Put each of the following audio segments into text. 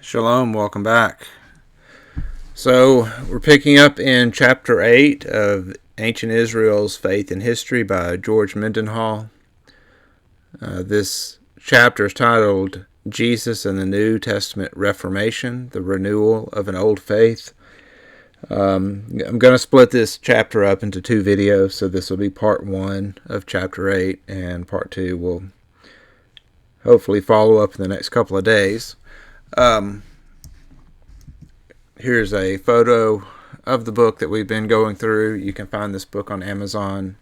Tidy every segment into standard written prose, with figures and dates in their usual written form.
Shalom, welcome back. So, we're picking up in chapter 8 of Ancient Israel's Faith and History by George Mendenhall. This chapter is titled Jesus and the New Testament Reformation, the Renewal of an Old Faith. I'm going to split this chapter up into two videos, so this will be part 1 of chapter 8, and part 2 will hopefully follow up in the next couple of days. Here's a photo of the book that we've been going through. You can find this book on Amazon.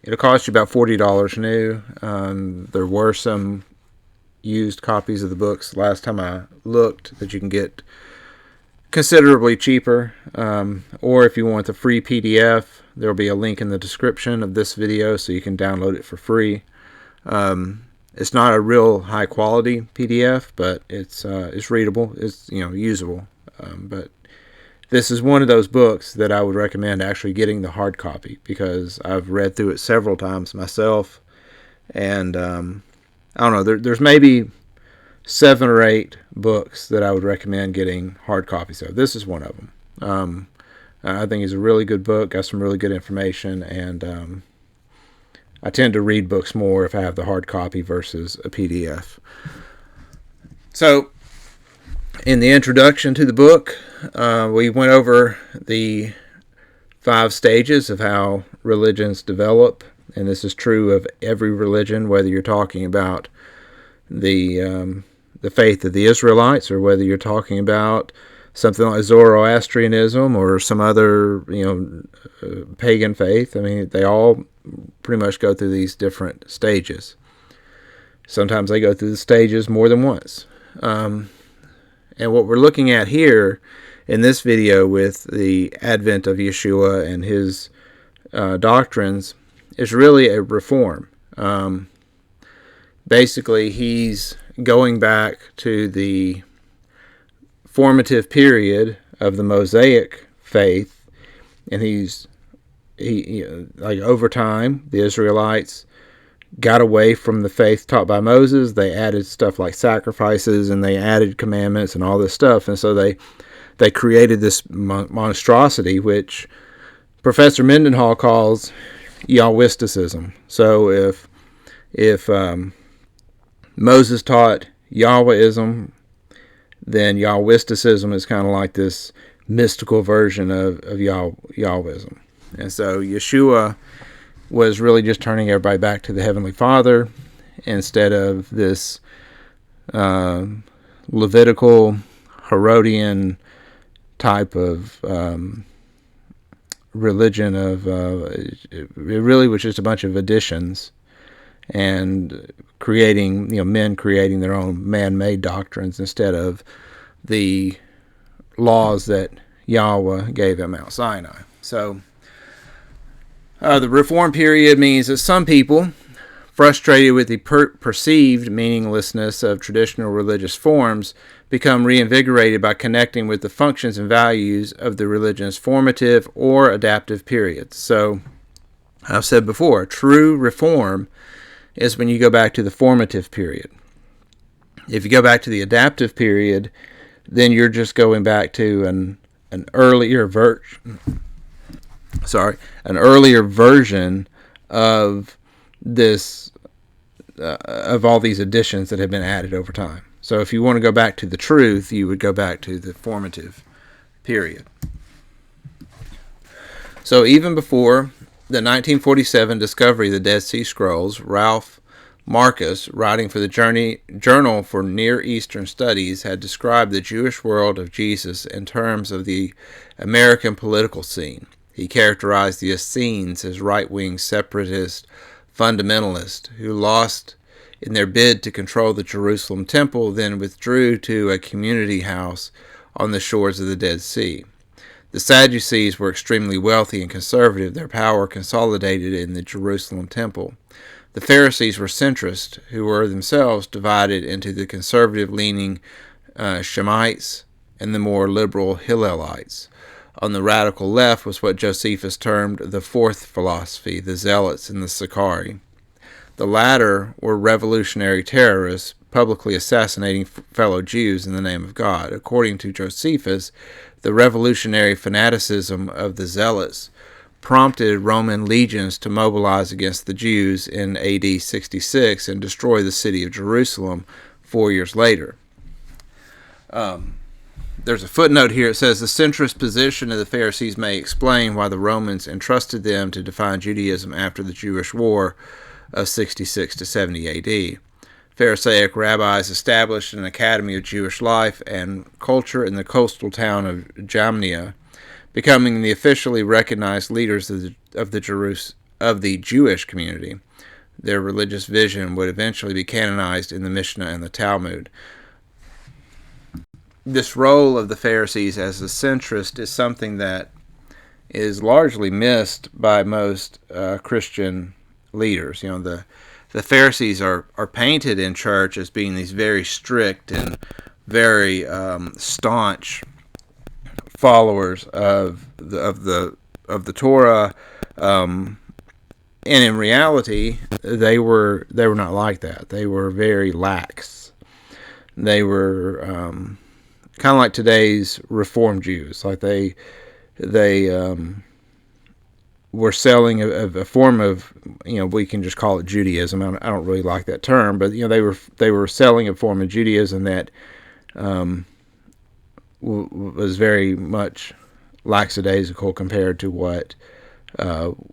It'll cost you about $40 new. There were some used copies of the books last time I looked that you can get considerably cheaper. Or if you want the free PDF, there'll be a link in the description of this video so you can download it for free. It's not a real high quality PDF, but it's readable. It's usable. But this is one of those books that I would recommend actually getting the hard copy because I've read through it several times myself, and I don't know. There's maybe 7 or 8 books that I would recommend getting hard copies of. This is one of them. I think it's a really good book. Got some really good information, and I tend to read books more if I have the hard copy versus a PDF. So, in the introduction to the book, we went over the 5 stages of how religions develop, and this is true of every religion, whether you're talking about the faith of the Israelites or whether you're talking about something like Zoroastrianism or some other pagan faith. I mean, they all pretty much go through these different stages. Sometimes they go through the stages more than once. And what we're looking at here in this video with the advent of Yeshua and his doctrines is really a reform. Basically, he's going back to the formative period of the Mosaic faith, and he over time the Israelites got away from the faith taught by Moses. They added stuff like sacrifices, and they added commandments and all this stuff, and so they created this monstrosity which Professor Mendenhall calls Yahwisticism. So if Moses taught Yahwism, then Yahwisticism is kind of like this mystical version of Yahwism. And so Yeshua was really just turning everybody back to the Heavenly Father instead of this Levitical, Herodian type of religion of it really was just a bunch of additions and creating, men creating their own man-made doctrines instead of the laws that Yahweh gave at Mount Sinai. So, the Reform period means that some people, frustrated with the perceived meaninglessness of traditional religious forms, become reinvigorated by connecting with the functions and values of the religion's formative or adaptive periods. So, I've said before, true reform is when you go back to the formative period. If you go back to the adaptive period, then you're just going back to an earlier version of this of all these additions that have been added over time. So if you want to go back to the truth, you would go back to the formative period. So even before the 1947 discovery of the Dead Sea Scrolls, Ralph Marcus, writing for the Journal for Near Eastern Studies, had described the Jewish world of Jesus in terms of the American political scene. He characterized the Essenes as right-wing separatist fundamentalists who lost in their bid to control the Jerusalem temple, then withdrew to a community house on the shores of the Dead Sea. The Sadducees were extremely wealthy and conservative, their power consolidated in the Jerusalem temple. The Pharisees were centrist, who were themselves divided into the conservative-leaning Shemites and the more liberal Hillelites. On the radical left was what Josephus termed the fourth philosophy, the Zealots and the Sicarii. The latter were revolutionary terrorists, publicly assassinating fellow Jews in the name of God. According to Josephus, the revolutionary fanaticism of the Zealots prompted Roman legions to mobilize against the Jews in AD 66 and destroy the city of Jerusalem 4 years later. There's a footnote here. It says the centrist position of the Pharisees may explain why the Romans entrusted them to define Judaism after the Jewish War of 66 to 70 AD. Pharisaic rabbis established an academy of Jewish life and culture in the coastal town of Jamnia, becoming the officially recognized leaders of the Jewish community. Their religious vision would eventually be canonized in the Mishnah and the Talmud. This role of the Pharisees as a centrist is something that is largely missed by most Christian leaders. The Pharisees are painted in church as being these very strict and very staunch followers of the Torah, and in reality, they were not like that. They were very lax. They were kind of like today's Reformed Jews. Like they were selling a form of, we can just call it Judaism. I don't really like that term, but they were selling a form of Judaism that was very much lackadaisical compared to what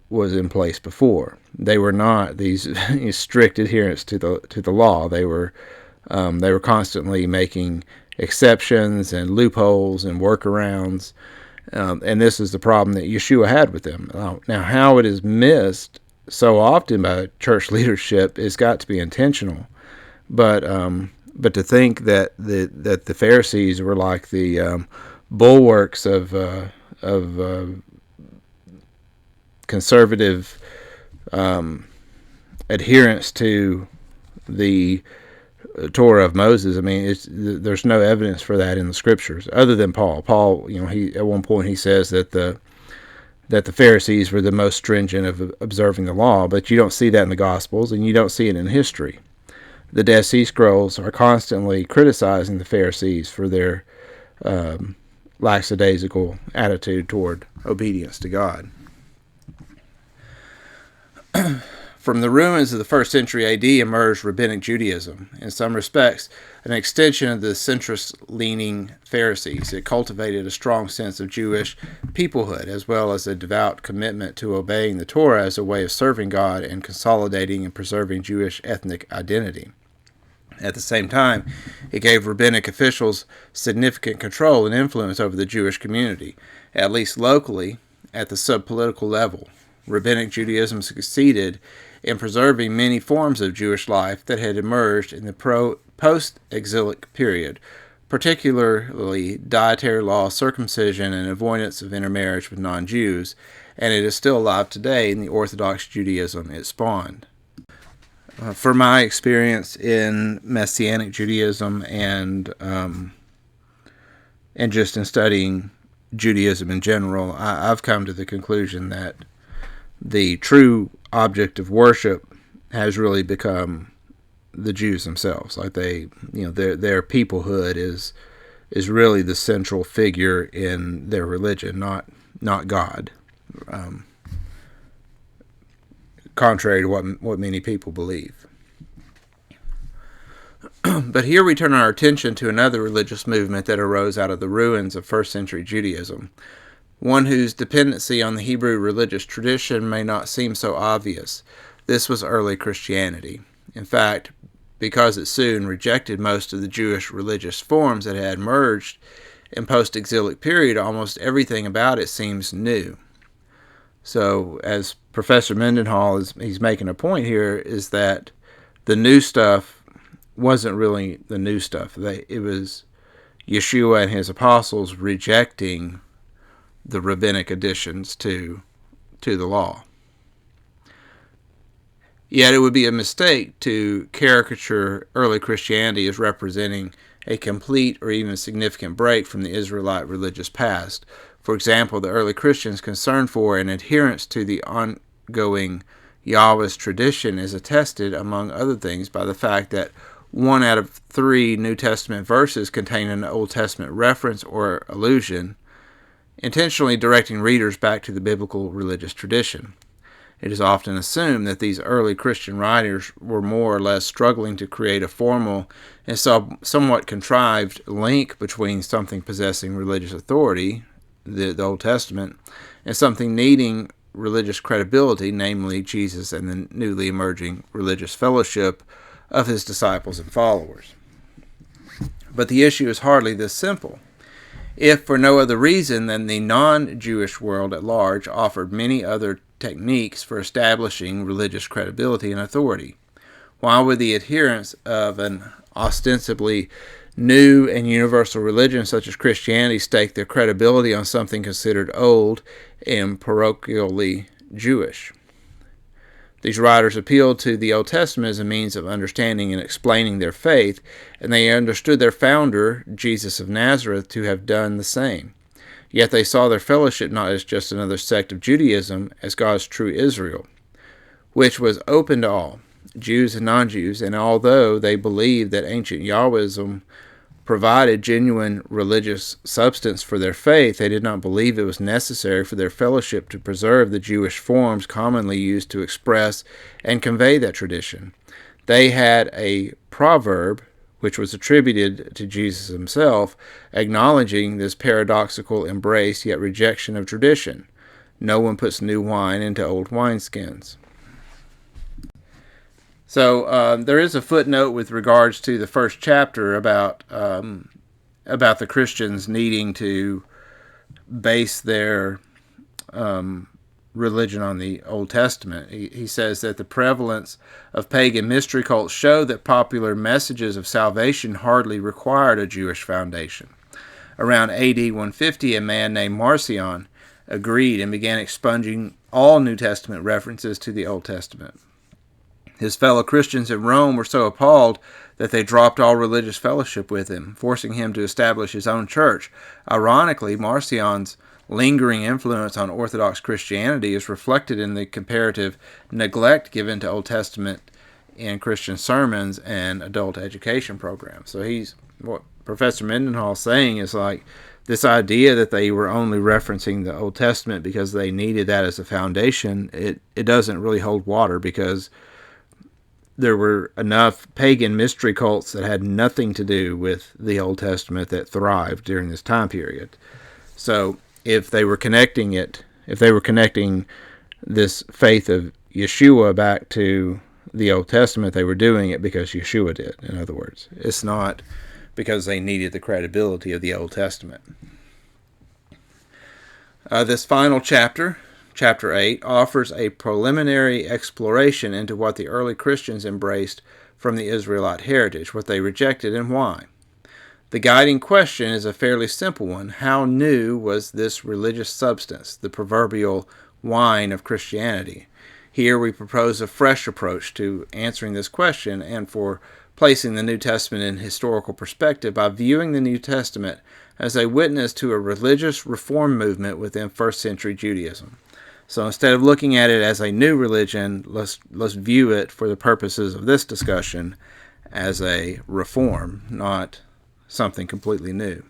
was in place before. They were not these strict adherents to the law. They were constantly making exceptions and loopholes and workarounds, and this is the problem that Yeshua had with them. Now, how it is missed so often by church leadership has got to be intentional, but to think that the Pharisees were like the bulwarks of conservative adherence to the Torah of Moses. I mean, there's no evidence for that in the scriptures, other than Paul. Paul, he at one point he says that the Pharisees were the most stringent of observing the law, but you don't see that in the Gospels, and you don't see it in history. The Dead Sea Scrolls are constantly criticizing the Pharisees for their lackadaisical attitude toward obedience to God. From the ruins of the 1st century AD emerged Rabbinic Judaism, in some respects an extension of the centrist-leaning Pharisees. It cultivated a strong sense of Jewish peoplehood, as well as a devout commitment to obeying the Torah as a way of serving God and consolidating and preserving Jewish ethnic identity. At the same time, it gave rabbinic officials significant control and influence over the Jewish community, at least locally, at the subpolitical level. Rabbinic Judaism succeeded in preserving many forms of Jewish life that had emerged in the post-exilic period, particularly dietary law, circumcision, and avoidance of intermarriage with non-Jews, and it is still alive today in the Orthodox Judaism it spawned. From my experience in Messianic Judaism and just in studying Judaism in general, I've come to the conclusion that the true object of worship has really become the Jews themselves. Like their peoplehood is really the central figure in their religion, not God. Contrary to what many people believe. But here we turn our attention to another religious movement that arose out of the ruins of 1st century Judaism, one whose dependency on the Hebrew religious tradition may not seem so obvious. This was early Christianity. In fact, because it soon rejected most of the Jewish religious forms that had emerged in post-exilic period, almost everything about it seems new. So, as Professor Mendenhall he's making a point here, is that the new stuff wasn't really the new stuff. It was Yeshua and his apostles rejecting the rabbinic additions to the law. Yet it would be a mistake to caricature early Christianity as representing a complete or even significant break from the Israelite religious past. For example, the early Christians' concern for and adherence to the ongoing Yahweh's tradition is attested, among other things, by the fact that 1 out of 3 New Testament verses contain an Old Testament reference or allusion, intentionally directing readers back to the biblical religious tradition. It is often assumed that these early Christian writers were more or less struggling to create a formal and somewhat contrived link between something possessing religious authority, the Old Testament, and something needing religious credibility, namely Jesus and the newly emerging religious fellowship of his disciples and followers. But the issue is hardly this simple. If for no other reason than the non-Jewish world at large offered many other techniques for establishing religious credibility and authority, why would the adherents of an ostensibly new and universal religion such as Christianity stake their credibility on something considered old and parochially Jewish? These writers appealed to the Old Testament as a means of understanding and explaining their faith, and they understood their founder, Jesus of Nazareth, to have done the same. Yet they saw their fellowship not as just another sect of Judaism, as God's true Israel, which was open to all, Jews and non-Jews, and although they believed that ancient Yahwism provided genuine religious substance for their faith, they did not believe it was necessary for their fellowship to preserve the Jewish forms commonly used to express and convey that tradition. They had a proverb, which was attributed to Jesus himself, acknowledging this paradoxical embrace yet rejection of tradition. No one puts new wine into old wineskins. So there is a footnote with regards to the first chapter about the Christians needing to base their religion on the Old Testament. He says that the prevalence of pagan mystery cults show that popular messages of salvation hardly required a Jewish foundation. Around AD 150, a man named Marcion agreed and began expunging all New Testament references to the Old Testament. His fellow Christians in Rome were so appalled that they dropped all religious fellowship with him, forcing him to establish his own church. Ironically, Marcion's lingering influence on Orthodox Christianity is reflected in the comparative neglect given to Old Testament in Christian sermons and adult education programs. So what Professor Mendenhall is saying is like this idea that they were only referencing the Old Testament because they needed that as a foundation, it doesn't really hold water, because there were enough pagan mystery cults that had nothing to do with the Old Testament that thrived during this time period. So if they were connecting this faith of Yeshua back to the Old Testament, they were doing it because Yeshua did, in other words. It's not because they needed the credibility of the Old Testament. This final chapter, Chapter 8, offers a preliminary exploration into what the early Christians embraced from the Israelite heritage, what they rejected, and why. The guiding question is a fairly simple one. How new was this religious substance, the proverbial wine of Christianity? Here we propose a fresh approach to answering this question and for placing the New Testament in historical perspective by viewing the New Testament as a witness to a religious reform movement within first century Judaism. So instead of looking at it as a new religion, let's view it for the purposes of this discussion as a reform, not something completely new.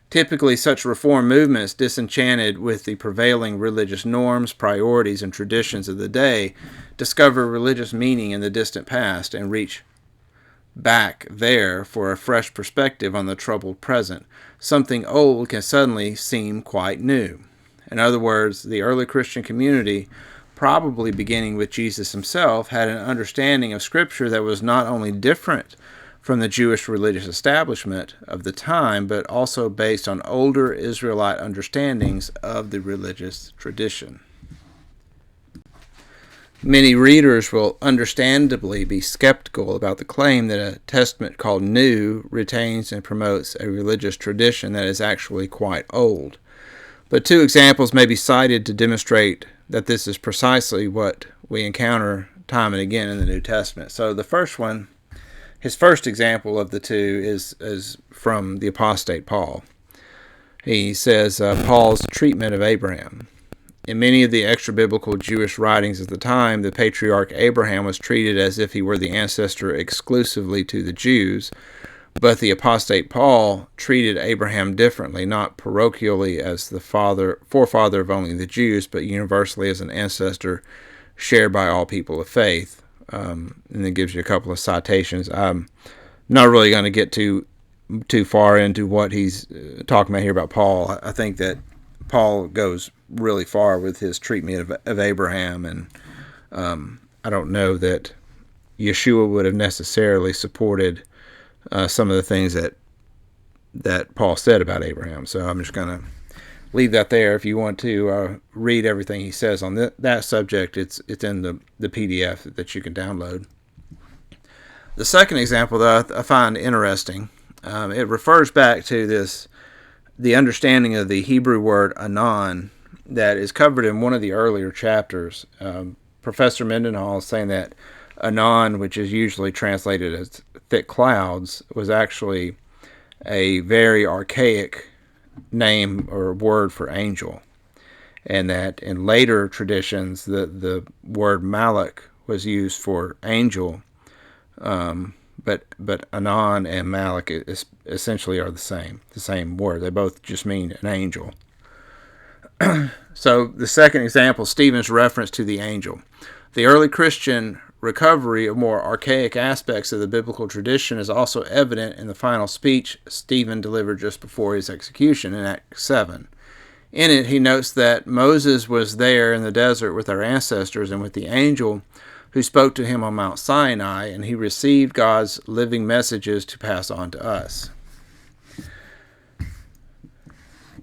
Typically, such reform movements, disenchanted with the prevailing religious norms, priorities, and traditions of the day, discover religious meaning in the distant past and reach back there for a fresh perspective on the troubled present. Something old can suddenly seem quite new. In other words, the early Christian community, probably beginning with Jesus himself, had an understanding of Scripture that was not only different from the Jewish religious establishment of the time, but also based on older Israelite understandings of the religious tradition. Many readers will understandably be skeptical about the claim that a testament called new retains and promotes a religious tradition that is actually quite old. But two examples may be cited to demonstrate that this is precisely what we encounter time and again in the New Testament. So the first one, his first example of the two is from the apostate Paul. He says Paul's treatment of Abraham. In many of the extra-biblical Jewish writings at the time, the patriarch Abraham was treated as if he were the ancestor exclusively to the Jews, but the apostate Paul treated Abraham differently, not parochially as the forefather of only the Jews, but universally as an ancestor shared by all people of faith. And it gives you a couple of citations. I'm not really going to get too far into what he's talking about here about Paul. I think that Paul goes really far with his treatment of Abraham, and I don't know that Yeshua would have necessarily supported some of the things that Paul said about Abraham. So I'm just going to leave that there. If you want to read everything he says on that subject, it's in the PDF that you can download. The second example that I find interesting, it refers back to the understanding of the Hebrew word anon that is covered in one of the earlier chapters. Professor Mendenhall is saying that anon, which is usually translated as thick clouds, was actually a very archaic name or word for angel, and that in later traditions the word malak was used for angel, but anon and malak essentially are the same word. They both just mean an angel. So the second example, Stephen's reference to the angel. The early Christian recovery of more archaic aspects of the biblical tradition is also evident in the final speech Stephen delivered just before his execution in Acts 7. In it, he notes that Moses was there in the desert with our ancestors and with the angel who spoke to him on Mount Sinai, and he received God's living messages to pass on to us.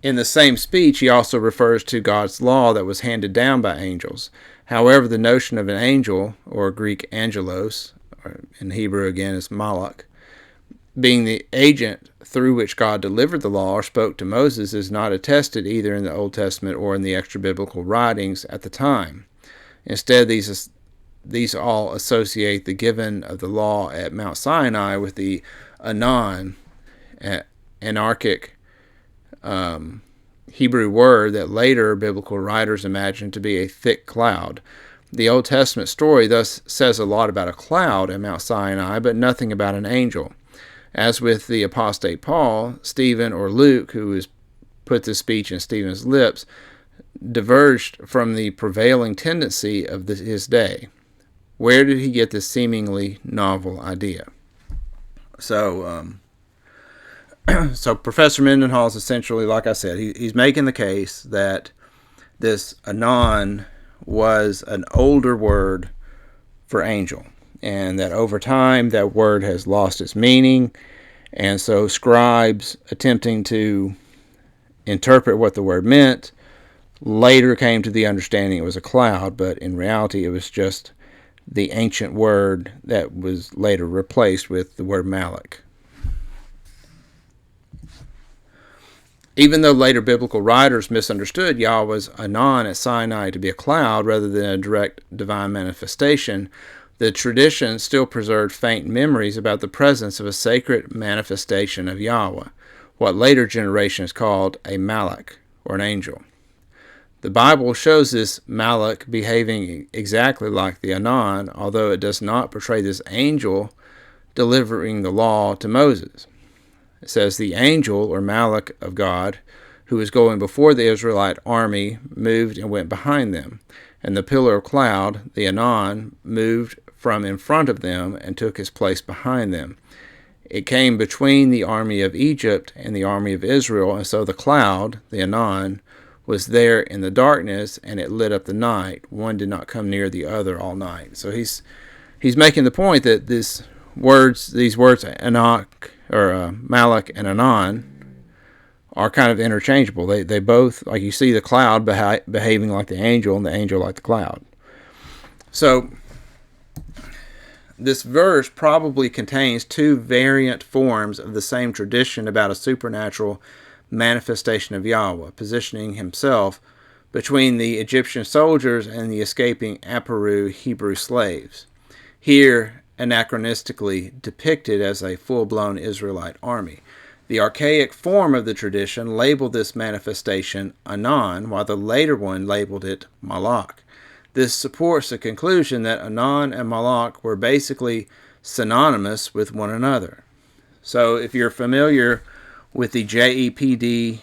In the same speech, he also refers to God's law that was handed down by angels. However, the notion of an angel, or Greek angelos, or in Hebrew again is malak, being the agent through which God delivered the law or spoke to Moses is not attested either in the Old Testament or in the extra-biblical writings at the time. Instead, these all associate the giving of the law at Mount Sinai with the anon, anarchic Hebrew word that later biblical writers imagined to be a thick cloud. The Old Testament story thus says a lot about a cloud at Mount Sinai, but nothing about an angel. As with the apostate Paul, Stephen or Luke, who has put this speech in Stephen's lips, diverged from the prevailing tendency of his day. Where did he get this seemingly novel idea? So Professor Mendenhall is essentially, like I said, he's making the case that this anon was an older word for angel, and that over time that word has lost its meaning, and so scribes attempting to interpret what the word meant later came to the understanding it was a cloud, but in reality it was just the ancient word that was later replaced with the word malak. Even though later biblical writers misunderstood Yahweh's anon at Sinai to be a cloud rather than a direct divine manifestation, the tradition still preserved faint memories about the presence of a sacred manifestation of Yahweh, what later generations called a malak, or an angel. The Bible shows this malak behaving exactly like the anon, although it does not portray this angel delivering the law to Moses. It says the angel, or malak of God, who was going before the Israelite army, moved and went behind them. And the pillar of cloud, the anon, moved from in front of them and took his place behind them. It came between the army of Egypt and the army of Israel, and so the cloud, the anon, was there in the darkness, and it lit up the night. One did not come near the other all night. So he's making the point that these words, Anak, or malak and anon, are kind of interchangeable. They both, like you see the cloud behaving like the angel and the angel like the cloud. So this verse probably contains two variant forms of the same tradition about a supernatural manifestation of Yahweh, positioning himself between the Egyptian soldiers and the escaping Aparu Hebrew slaves. Here, anachronistically depicted as a full-blown Israelite army. The archaic form of the tradition labeled this manifestation Anan, while the later one labeled it Malach. This supports the conclusion that Anan and Malach were basically synonymous with one another. So if you're familiar with the JEPD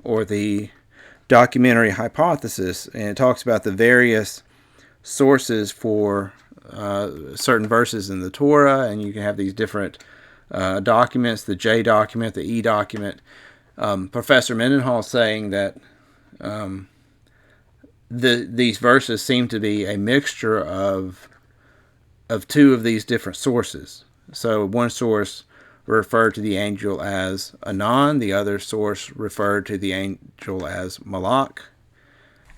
or the documentary hypothesis, and it talks about the various sources for certain verses in the Torah, and you can have these different documents, the J document, the E document. Professor Mendenhall saying that these verses seem to be a mixture of two of these different sources. So one source referred to the angel as Anan, the other source referred to the angel as Malach.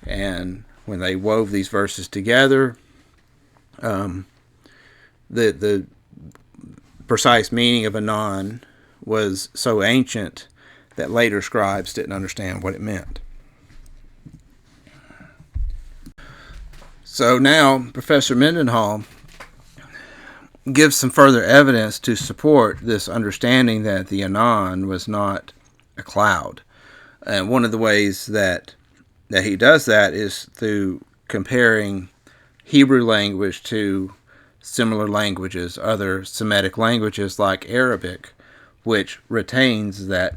And when they wove these verses together, the precise meaning of Anan was so ancient that later scribes didn't understand what it meant. So now Professor Mendenhall gives some further evidence to support this understanding that the Anan was not a cloud. And one of the ways that he does that is through comparing Hebrew language to similar languages, other Semitic languages like Arabic, which retains that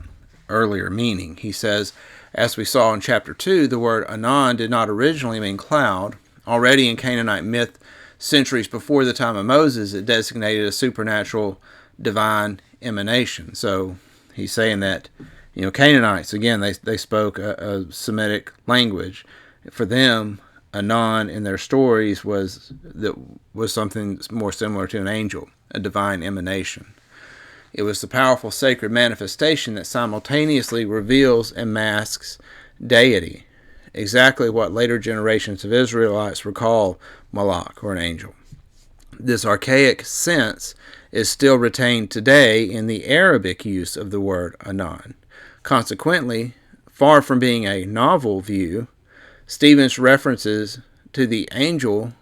earlier meaning. He says, as we saw in chapter 2, the word Anan did not originally mean cloud. Already in Canaanite myth, centuries before the time of Moses, it designated a supernatural divine emanation. So he's saying that, Canaanites, again, they spoke a Semitic language. For them, Anan in their stories was something more similar to an angel, a divine emanation. It was the powerful sacred manifestation that simultaneously reveals and masks deity, exactly what later generations of Israelites recall Malach, or an angel. This archaic sense is still retained today in the Arabic use of the word Anan. Consequently, far from being a novel view, Stephen's reference to the angel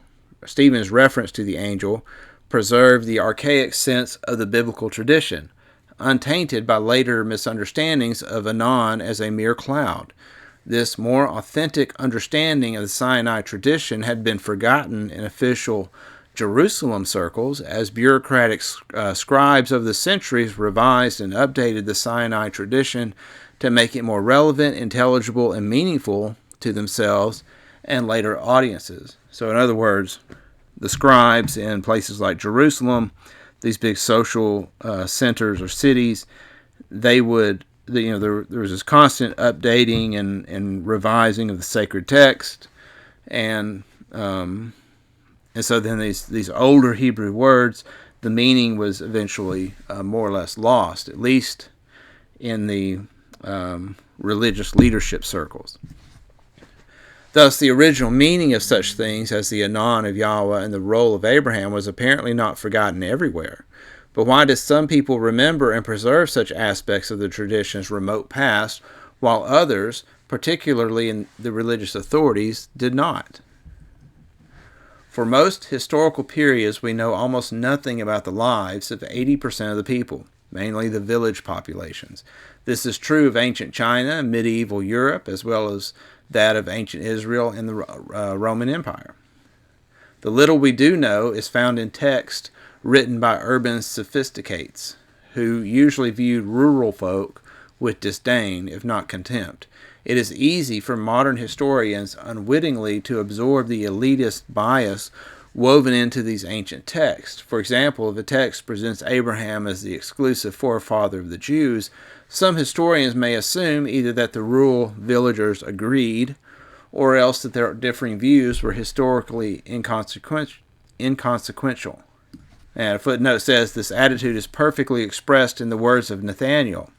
preserved the archaic sense of the biblical tradition, untainted by later misunderstandings of Anan as a mere cloud. This more authentic understanding of the Sinai tradition had been forgotten in official Jerusalem circles as bureaucratic scribes of the centuries revised and updated the Sinai tradition to make it more relevant, intelligible, and meaningful to themselves and later audiences. So in other words, the scribes in places like Jerusalem, these big social centers or cities, they would, there was this constant updating and revising of the sacred text, and so then these older Hebrew words, the meaning was eventually more or less lost, at least in the religious leadership circles. Thus, the original meaning of such things as the Anan of Yahweh and the role of Abraham was apparently not forgotten everywhere. But why do some people remember and preserve such aspects of the tradition's remote past, while others, particularly in the religious authorities, did not? For most historical periods, we know almost nothing about the lives of 80% of the people, mainly the village populations. This is true of ancient China and medieval Europe, as well as that of ancient Israel and the Roman Empire. The little we do know is found in text written by urban sophisticates, who usually viewed rural folk with disdain, if not contempt. It is easy for modern historians unwittingly to absorb the elitist bias woven into these ancient texts. For example, if a text presents Abraham as the exclusive forefather of the Jews, some historians may assume either that the rural villagers agreed, or else that their differing views were historically inconsequential. And a footnote says, this attitude is perfectly expressed in the words of Nathanael,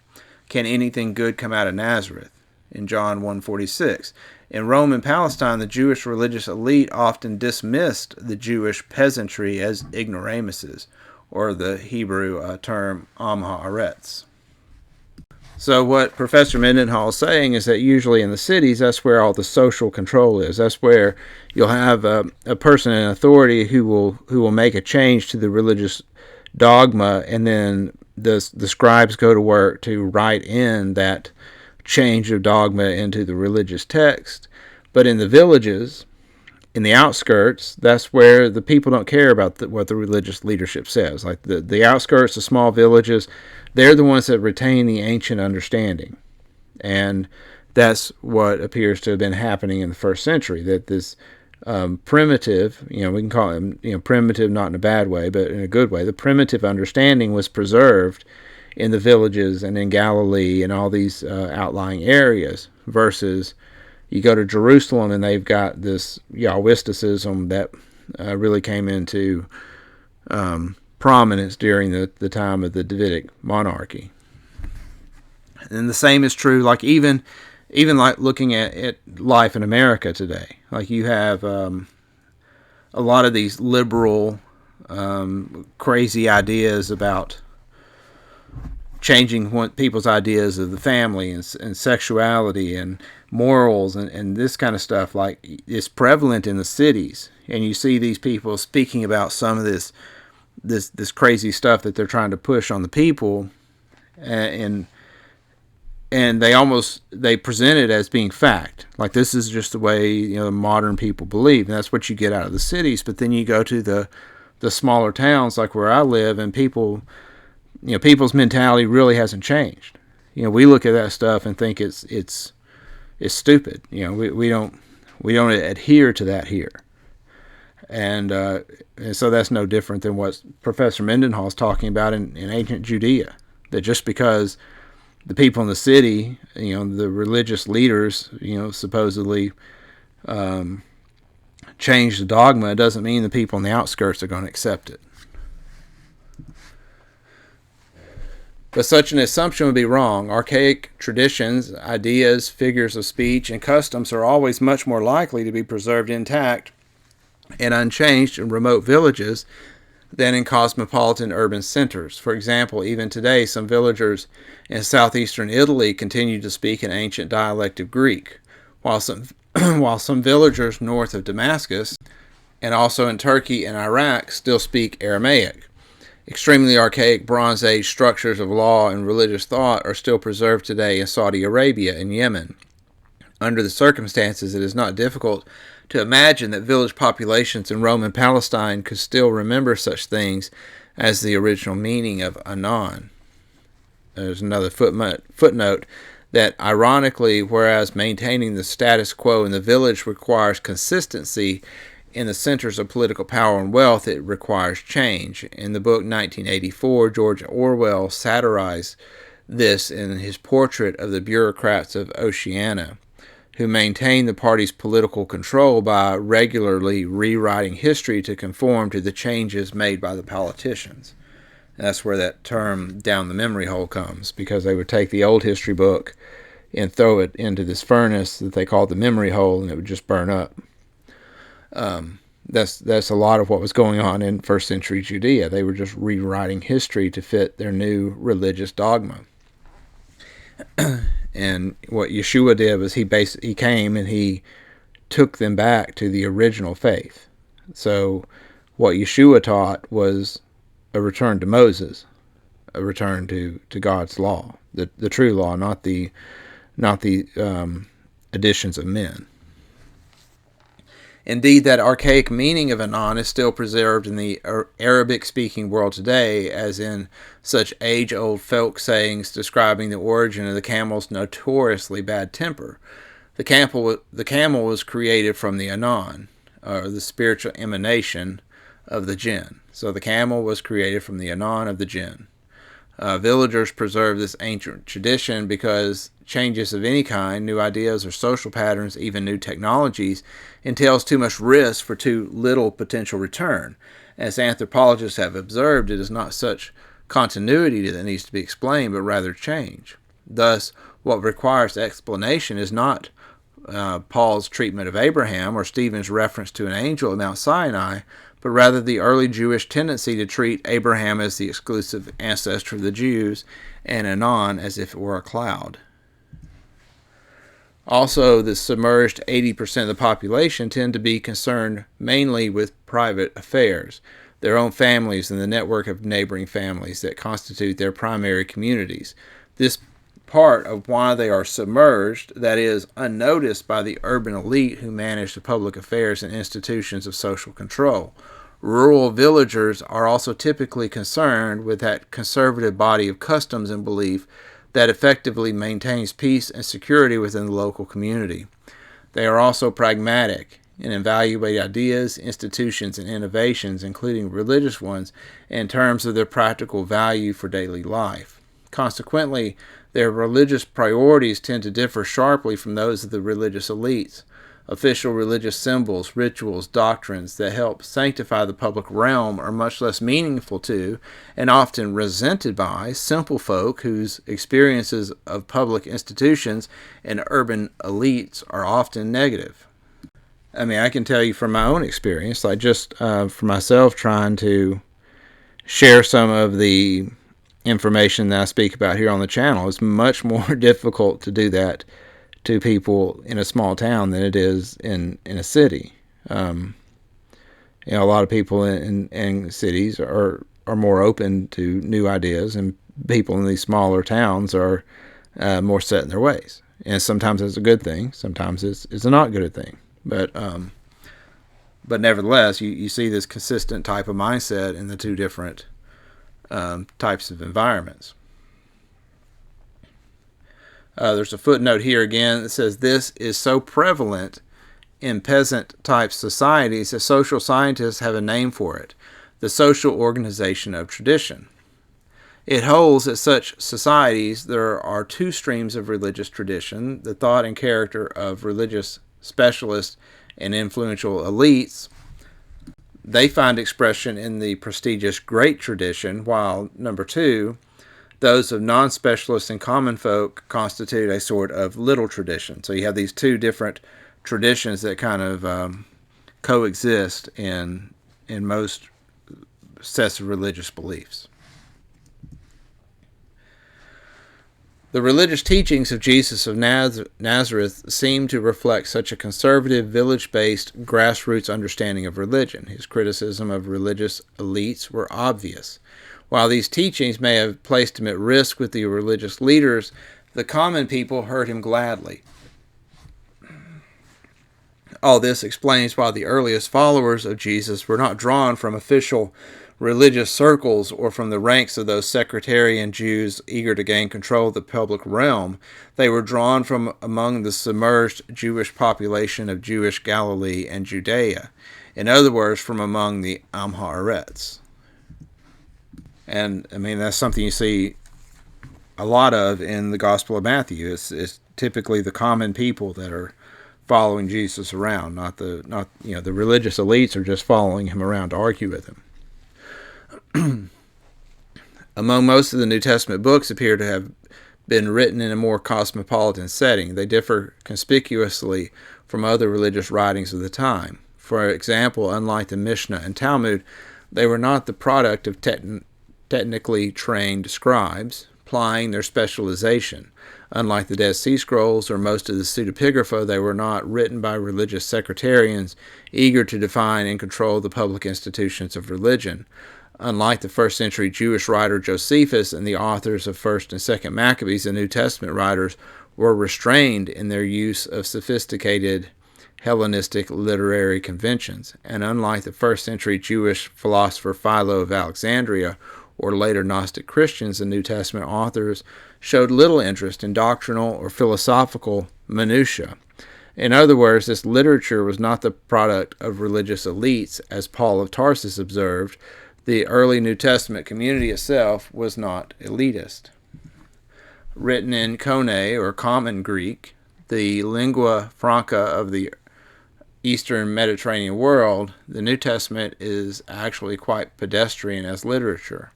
"Can anything good come out of Nazareth?" in John 1:46. In Rome and Palestine, the Jewish religious elite often dismissed the Jewish peasantry as ignoramuses, or the Hebrew term am haaretz. So what Professor Mendenhall is saying is that usually in the cities, that's where all the social control is. That's where you'll have a person in authority who will make a change to the religious dogma and then the scribes go to work to write in that change of dogma into the religious text. But in the villages, in the outskirts, that's where the people don't care about what the religious leadership says. Like the outskirts, the small villages, they're the ones that retain the ancient understanding. And that's what appears to have been happening in the first century, that this primitive, we can call it, primitive not in a bad way, but in a good way, the primitive understanding was preserved in the villages and in Galilee and all these outlying areas, versus you go to Jerusalem and they've got this Yahwisticism that really came into prominence during the time of the Davidic monarchy. And the same is true, like even like looking at life in America today. Like you have a lot of these liberal, crazy ideas about changing people's ideas of the family and sexuality and morals and this kind of stuff. Like, it's prevalent in the cities, and you see these people speaking about some of this crazy stuff that they're trying to push on the people, and they present it as being fact. Like, this is just the way modern people believe, and that's what you get out of the cities. But then you go to the smaller towns, like where I live, and people's mentality really hasn't changed. We look at that stuff and think it's stupid. We don't adhere to that here, and so that's no different than what Professor Mendenhall is talking about in ancient Judea. That just because the people in the city, the religious leaders, supposedly change the dogma, it doesn't mean the people on the outskirts are going to accept it. But such an assumption would be wrong. Archaic traditions, ideas, figures of speech, and customs are always much more likely to be preserved intact and unchanged in remote villages than in cosmopolitan urban centers. For example, even today, some villagers in southeastern Italy continue to speak an ancient dialect of Greek, while some villagers north of Damascus and also in Turkey and Iraq still speak Aramaic. Extremely archaic Bronze Age structures of law and religious thought are still preserved today in Saudi Arabia and Yemen. Under the circumstances, it is not difficult to imagine that village populations in Roman Palestine could still remember such things as the original meaning of Anon. There's another footnote that, ironically, whereas maintaining the status quo in the village requires consistency in the centers of political power and wealth, it requires change. In the book 1984, George Orwell satirized this in his portrait of the bureaucrats of Oceania, who maintain the party's political control by regularly rewriting history to conform to the changes made by the politicians. And that's where that term down the memory hole comes, because they would take the old history book and throw it into this furnace that they called the memory hole, and it would just burn up. That's a lot of what was going on in first century Judea. They were just rewriting history to fit their new religious dogma. And what Yeshua did was he came and he took them back to the original faith. So what Yeshua taught was a return to Moses, a return to God's law, the true law, not the additions of men. Indeed, that archaic meaning of Anon is still preserved in the Arabic-speaking world today, as in such age-old folk sayings describing the origin of the camel's notoriously bad temper. The camel was created from the Anon, or the spiritual emanation of the jinn. So the camel was created from the Anon of the jinn. Villagers preserve this ancient tradition because changes of any kind, new ideas or social patterns, even new technologies, entails too much risk for too little potential return. As anthropologists have observed, it is not such continuity that needs to be explained, but rather change. Thus, what requires explanation is not Paul's treatment of Abraham or Stephen's reference to an angel at Mount Sinai, but rather the early Jewish tendency to treat Abraham as the exclusive ancestor of the Jews and Anon as if it were a cloud. Also, the submerged 80% of the population tend to be concerned mainly with private affairs. their own families and the network of neighboring families that constitute their primary communities. This part of why they are submerged, that is, unnoticed by the urban elite who manage the public affairs and institutions of social control. Rural villagers are also typically concerned with that conservative body of customs and belief that effectively maintains peace and security within the local community. They are also pragmatic and evaluate ideas, institutions, and innovations, including religious ones, in terms of their practical value for daily life. Consequently, their religious priorities tend to differ sharply from those of the religious elites. Official religious symbols, rituals, doctrines that help sanctify the public realm are much less meaningful to, and often resented by, simple folk whose experiences of public institutions and urban elites are often negative. I mean, I can tell you from my own experience, like just for myself trying to share some of the information that I speak about here on the channel, it's much more difficult to do that to people in a small town than it is in a city. A lot of people in cities are more open to new ideas, and people in these smaller towns are more set in their ways. And sometimes it's a good thing, sometimes it's a not good thing. But nevertheless, you see this consistent type of mindset in the two different types of environments. There's a footnote here again that says this is so prevalent in peasant-type societies that social scientists have a name for it, the social organization of tradition. It holds that such societies there are two streams of religious tradition, the thought and character of religious specialists and influential elites. They find expression in the prestigious great tradition, while number two, those of non-specialists and common folk constitute a sort of little tradition. So you have these two different traditions that kind of coexist in most sets of religious beliefs. The religious teachings of Jesus of Nazareth seem to reflect such a conservative, village-based, grassroots understanding of religion. His criticism of religious elites were obvious. While these teachings may have placed him at risk with the religious leaders, the common people heard him gladly. All this explains why the earliest followers of Jesus were not drawn from official religious circles or from the ranks of those sectarian Jews eager to gain control of the public realm. They were drawn from among the submerged Jewish population of Jewish Galilee and Judea. In other words, from among the Amharites. And, I mean, that's something you see a lot of in the Gospel of Matthew. It's typically the common people that are following Jesus around, not the religious elites are just following him around to argue with him. Among most of the New Testament books appear to have been written in a more cosmopolitan setting. They differ conspicuously from other religious writings of the time. For example, unlike the Mishnah and Talmud, they were not the product of technically trained scribes, plying their specialization. Unlike the Dead Sea Scrolls or most of the pseudepigrapha, they were not written by religious sectarians eager to define and control the public institutions of religion. Unlike the first century Jewish writer Josephus and the authors of 1st and 2nd Maccabees, the New Testament writers were restrained in their use of sophisticated Hellenistic literary conventions. And unlike the first century Jewish philosopher Philo of Alexandria or later Gnostic Christians, the New Testament authors showed little interest in doctrinal or philosophical minutiae. In other words, this literature was not the product of religious elites, as Paul of Tarsus observed. The early New Testament community itself was not elitist. Written in Koine, or Common Greek, the lingua franca of the Eastern Mediterranean world, the New Testament is actually quite pedestrian as literature.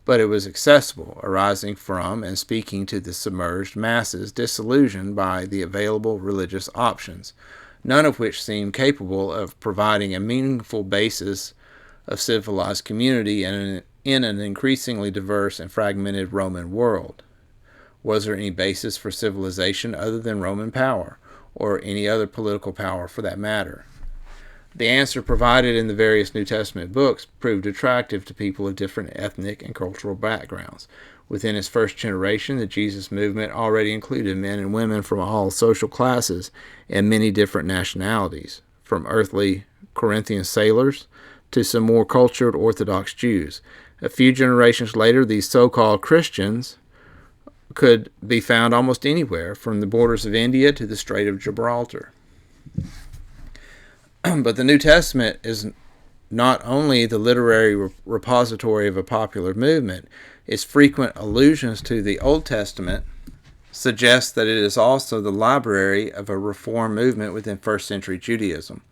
But it was accessible, arising from and speaking to the submerged masses disillusioned by the available religious options, none of which seemed capable of providing a meaningful basis of civilized community in an increasingly diverse and fragmented Roman world. Was there any basis for civilization other than Roman power, or any other political power for that matter? The answer provided in the various New Testament books proved attractive to people of different ethnic and cultural backgrounds. Within its first generation, the Jesus movement already included men and women from all social classes and many different nationalities, from earthly Corinthian sailors to some more cultured Orthodox Jews. A few generations later, these so-called Christians could be found almost anywhere, from the borders of India to the Strait of Gibraltar. But the New Testament is not only the literary repository of a popular movement, its frequent allusions to the Old Testament suggest that it is also the library of a reform movement within first century Judaism.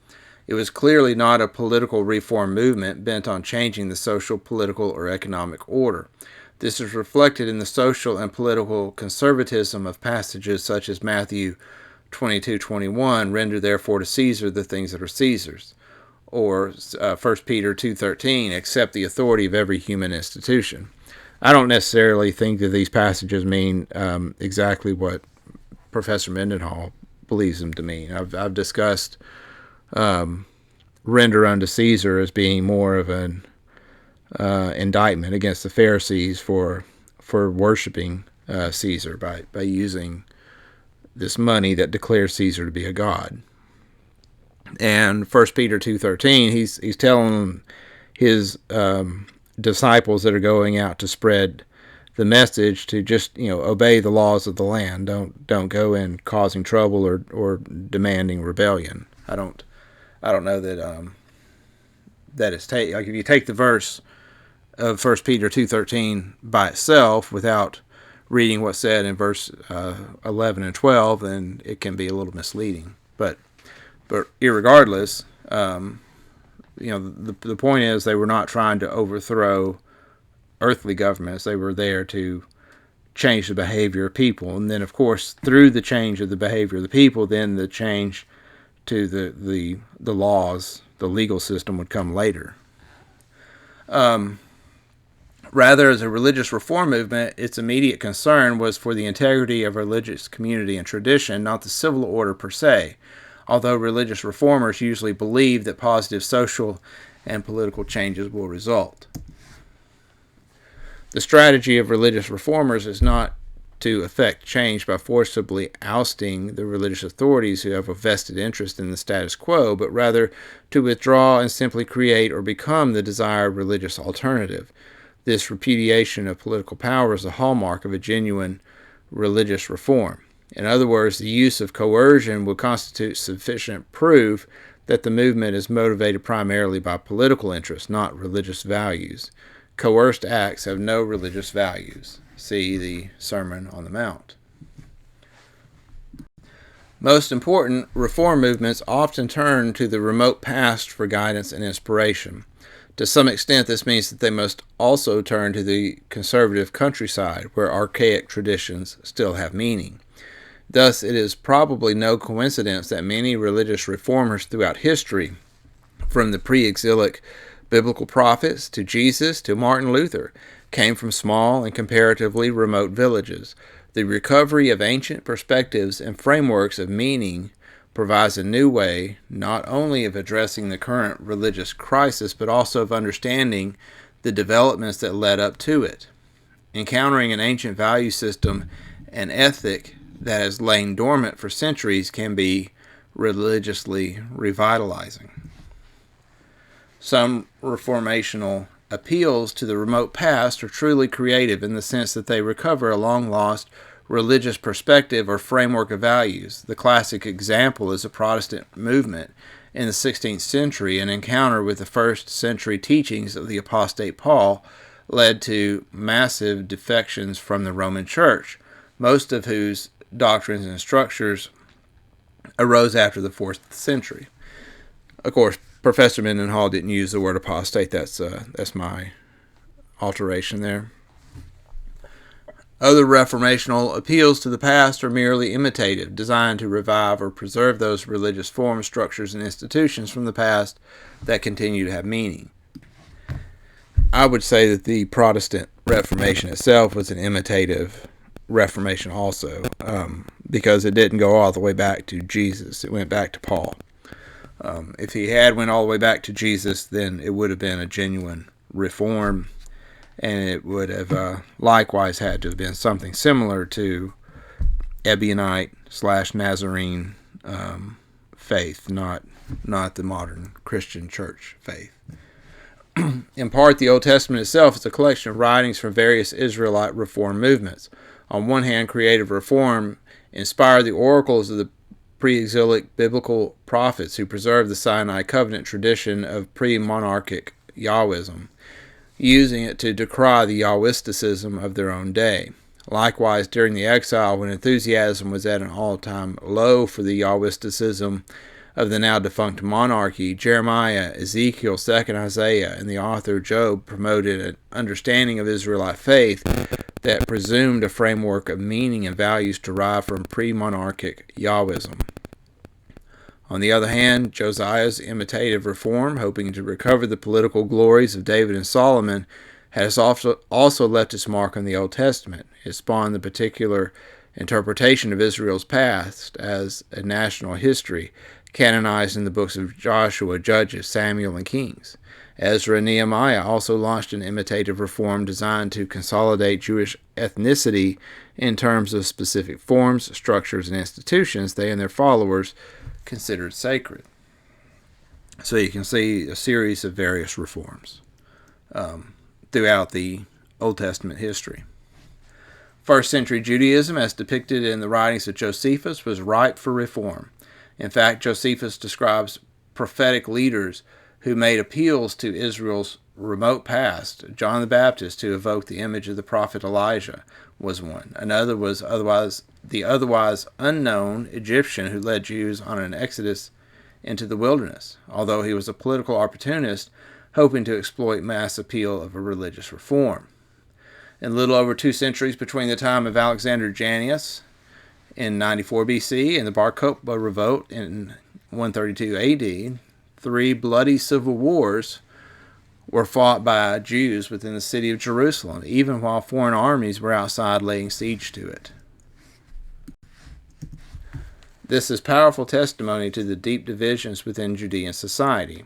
It was clearly not a political reform movement bent on changing the social, political, or economic order. This is reflected in the social and political conservatism of passages such as Matthew 22:21, "Render therefore to Caesar the things that are Caesar's," or 1 Peter 2:13, "Accept the authority of every human institution." I don't necessarily think that these passages mean exactly what Professor Mendenhall believes them to mean. I've discussed render unto Caesar as being more of an indictment against the Pharisees for worshiping Caesar by using this money that declares Caesar to be a god. And 1 Peter 2:13, he's telling his disciples that are going out to spread the message to just obey the laws of the land. Don't go in causing trouble or demanding rebellion. I don't know that that is like if you take the verse of 1 Peter 2:13 by itself without reading what's said in verse 11 and 12, then it can be a little misleading. But irregardless, the point is they were not trying to overthrow earthly governments. They were there to change the behavior of people. And then, of course, through the change of the behavior of the people, then the change to the laws, the legal system would come later. Rather, as a religious reform movement, its immediate concern was for the integrity of religious community and tradition, not the civil order per se, although religious reformers usually believe that positive social and political changes will result. The strategy of religious reformers is not to effect change by forcibly ousting the religious authorities who have a vested interest in the status quo, but rather to withdraw and simply create or become the desired religious alternative. This repudiation of political power is a hallmark of a genuine religious reform. In other words, the use of coercion would constitute sufficient proof that the movement is motivated primarily by political interests, not religious values. Coerced acts have no religious values. See the Sermon on the Mount. Most important, reform movements often turn to the remote past for guidance and inspiration. To some extent, this means that they must also turn to the conservative countryside, where archaic traditions still have meaning. Thus, it is probably no coincidence that many religious reformers throughout history, from the pre-exilic biblical prophets to Jesus to Martin Luther, came from small and comparatively remote villages. The recovery of ancient perspectives and frameworks of meaning provides a new way not only of addressing the current religious crisis, but also of understanding the developments that led up to it. Encountering an ancient value system and ethic that has lain dormant for centuries can be religiously revitalizing. Some reformational appeals to the remote past are truly creative in the sense that they recover a long-lost religious perspective or framework of values. The classic example is a Protestant movement in the 16th century. An encounter with the first century teachings of the apostate Paul led to massive defections from the Roman Church, most of whose doctrines and structures arose after the 4th century. Of course, Professor Mendenhall didn't use the word apostate. That's my alteration there. Other reformational appeals to the past are merely imitative, designed to revive or preserve those religious forms, structures, and institutions from the past that continue to have meaning. I would say that the Protestant Reformation itself was an imitative Reformation also, because it didn't go all the way back to Jesus. It went back to Paul. If he had went all the way back to Jesus, then it would have been a genuine reform, and it would have likewise had to have been something similar to Ebionite/Nazarene faith, not the modern Christian church faith. In part, the Old Testament itself is a collection of writings from various Israelite reform movements. On one hand, creative reform inspired the oracles of the pre-exilic biblical prophets who preserved the Sinai covenant tradition of pre-monarchic Yahwism, using it to decry the Yahwisticism of their own day. Likewise, during the exile, when enthusiasm was at an all-time low for the Yahwisticism of the now-defunct monarchy, Jeremiah, Ezekiel, 2nd Isaiah, and the author Job promoted an understanding of Israelite faith that presumed a framework of meaning and values derived from pre-monarchic Yahwism. On the other hand, Josiah's imitative reform, hoping to recover the political glories of David and Solomon, has also left its mark on the Old Testament. It spawned the particular interpretation of Israel's past as a national history, canonized in the books of Joshua, Judges, Samuel, and Kings. Ezra and Nehemiah also launched an imitative reform designed to consolidate Jewish ethnicity in terms of specific forms, structures, and institutions they and their followers considered sacred. So you can see a series of various reforms throughout the Old Testament history. First century Judaism, as depicted in the writings of Josephus, was ripe for reform. In fact, Josephus describes prophetic leaders who made appeals to Israel's remote past. John the Baptist, who evoked the image of the prophet Elijah, was one. Another was the otherwise unknown Egyptian who led Jews on an exodus into the wilderness, although he was a political opportunist hoping to exploit mass appeal of a religious reform. In a little over 2 centuries between the time of Alexander Jannaeus in 94 BC and the Bar Kokhba revolt in 132 AD, 3 bloody civil wars were fought by Jews within the city of Jerusalem, even while foreign armies were outside laying siege to it. This is powerful testimony to the deep divisions within Judean society,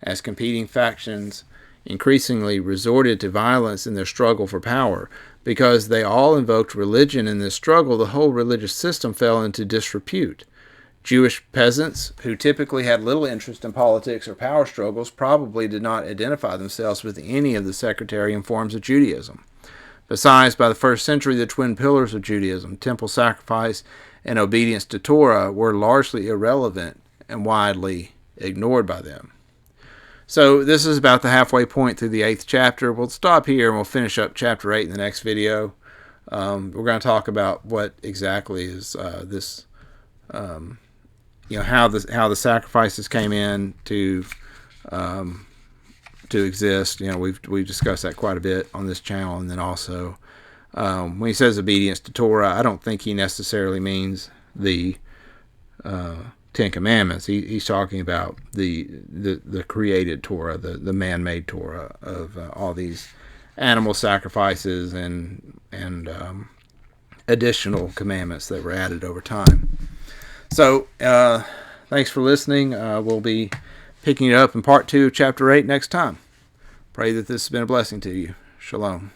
as competing factions increasingly resorted to violence in their struggle for power. Because they all invoked religion in this struggle, the whole religious system fell into disrepute. Jewish peasants, who typically had little interest in politics or power struggles, probably did not identify themselves with any of the sectarian forms of Judaism. Besides, by the 1st century, the twin pillars of Judaism, temple sacrifice and obedience to Torah, were largely irrelevant and widely ignored by them. So this is about the halfway point through the 8th chapter. We'll stop here and we'll finish up chapter 8 in the next video. We're going to talk about what exactly is this, how the sacrifices came in to exist. We've discussed that quite a bit on this channel, and then also when he says obedience to Torah, I don't think he necessarily means the 10 Commandments. He's talking about the created Torah, the man-made Torah of all these animal sacrifices and additional commandments that were added over time. So thanks for listening. We'll be picking it up in part 2 of chapter 8 next time. Pray that this has been a blessing to you. Shalom.